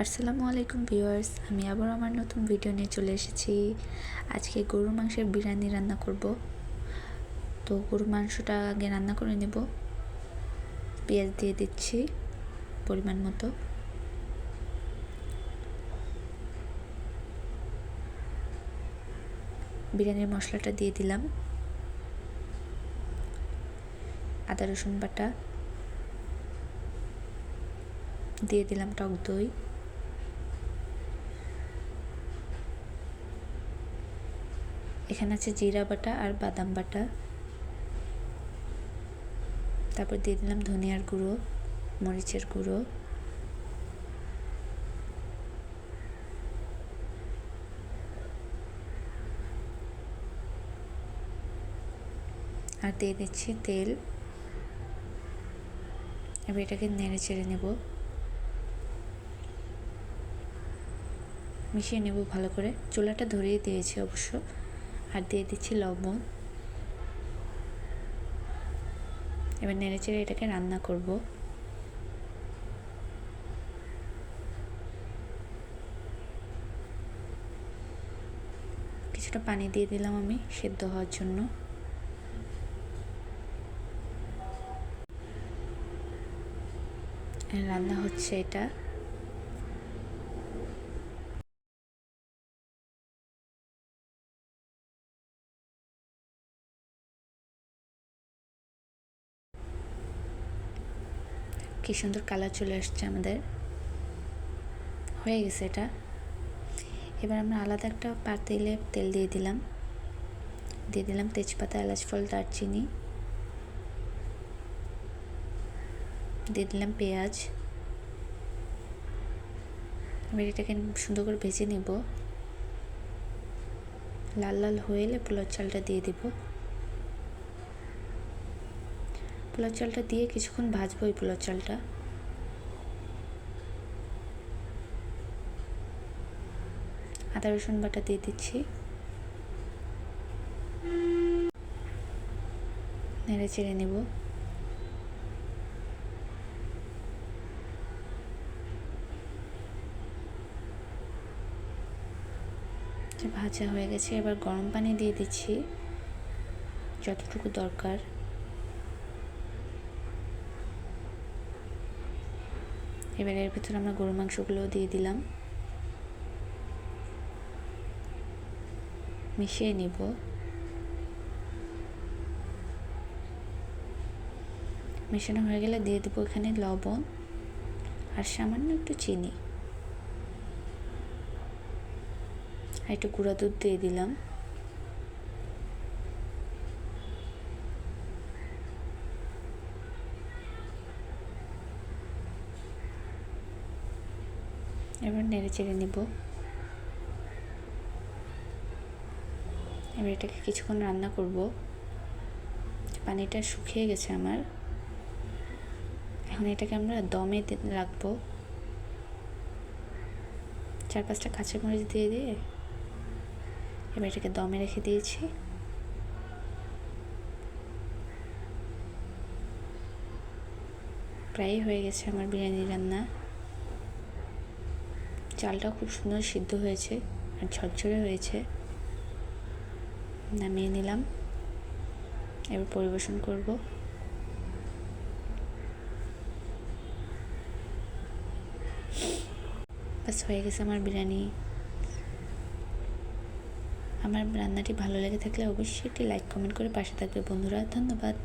আসসালামু আলাইকুম ভিউয়ার্স, আমি আবার আমার নতুন ভিডিও নিয়ে চলে এসেছি। আজকে গরুর মাংসের বিরিয়ানি রান্না করব। তো গরুর মাংসটা আগে রান্না করে নেব। পেঁয়াজ দিয়ে দিচ্ছি পরিমাণ মতো। বিরিয়ানির মশলাটা দিয়ে দিলাম, আদা রসুন বাটা দিয়ে দিলাম, টক দই, এখানে আছে জিরা বাটা আর বাদাম বাটা, তারপর দিয়ে দিলাম ধনিয়ার গুঁড়ো, মরিচের গুঁড়ো, আর দিয়ে দিচ্ছি তেল। এবার এটাকে নেড়ে চেড়ে নেব, মিশিয়ে নেব ভালো করে। চুলাটা ধরিয়ে দিয়েছি অবশ্য। আর দিয়ে দিচ্ছি লবণ। এবার নেড়ে চেড়ে এটাকে রান্না করব। কিছুটা পানি দিয়ে দিলাম আমি সেদ্ধ হওয়ার জন্য। রান্না হচ্ছে এটা। কি সুন্দর কালার চলে আসছে আমাদের, হয়ে গেছে এটা। এবার আমরা আলাদা একটা পাতিলে তেল দিয়ে দিলাম তেজপাতা, এলাচ, ফল, দারচিনি, দিয়ে দিলাম পেঁয়াজ। এবার এটাকে সুন্দর করে ভেজে নিব। লাল লাল হয়ে এলে পোলাও চালটা দিয়ে দিব। পোলাও চালটা দিয়ে কিছুক্ষণ ভাজবো এই পোলাও চালটা। আদা রসুন বাটা দিয়ে দিচ্ছি, নেড়ে চেড়ে নেব। ভাজা হয়ে গেছে। এবার গরম পানি দিয়ে দিচ্ছি যতটুকু দরকার। এবার এর ভিতরে আমরা গরুর মাংসগুলোও দিয়ে দিলাম, মিশিয়ে নিব। মেশানো হয়ে গেলে দিয়ে দেবো এখানে লবণ আর সামান্য একটু চিনি, আর একটু গুঁড়া দুধ দিয়ে দিলাম। এবার নেড়ে চেড়ে নিব। এবার এটাকে কিছুক্ষণ রান্না করব। পানিটা শুকিয়ে গেছে আমার। এখন এটাকে আমরা দমে রাখবো। 4-5টা কাঁচামরিচ দিয়ে এবার এটাকে দমে রেখে দিয়েছি। প্রায় হয়ে গেছে আমার বিরিয়ানি রান্না। চালটা খুব সুন্দর সিদ্ধ হয়েছে আর ঝরঝরে হয়েছে। নামিয়ে নিলাম। এবার পরিবেশন করব। বাস হয়ে গেছে আমার বিরিয়ানি। আমার রান্নাটি ভালো লেগে থাকলে অবশ্যই একটি লাইক কমেন্ট করে পাশে থাকবে বন্ধুরা। ধন্যবাদ।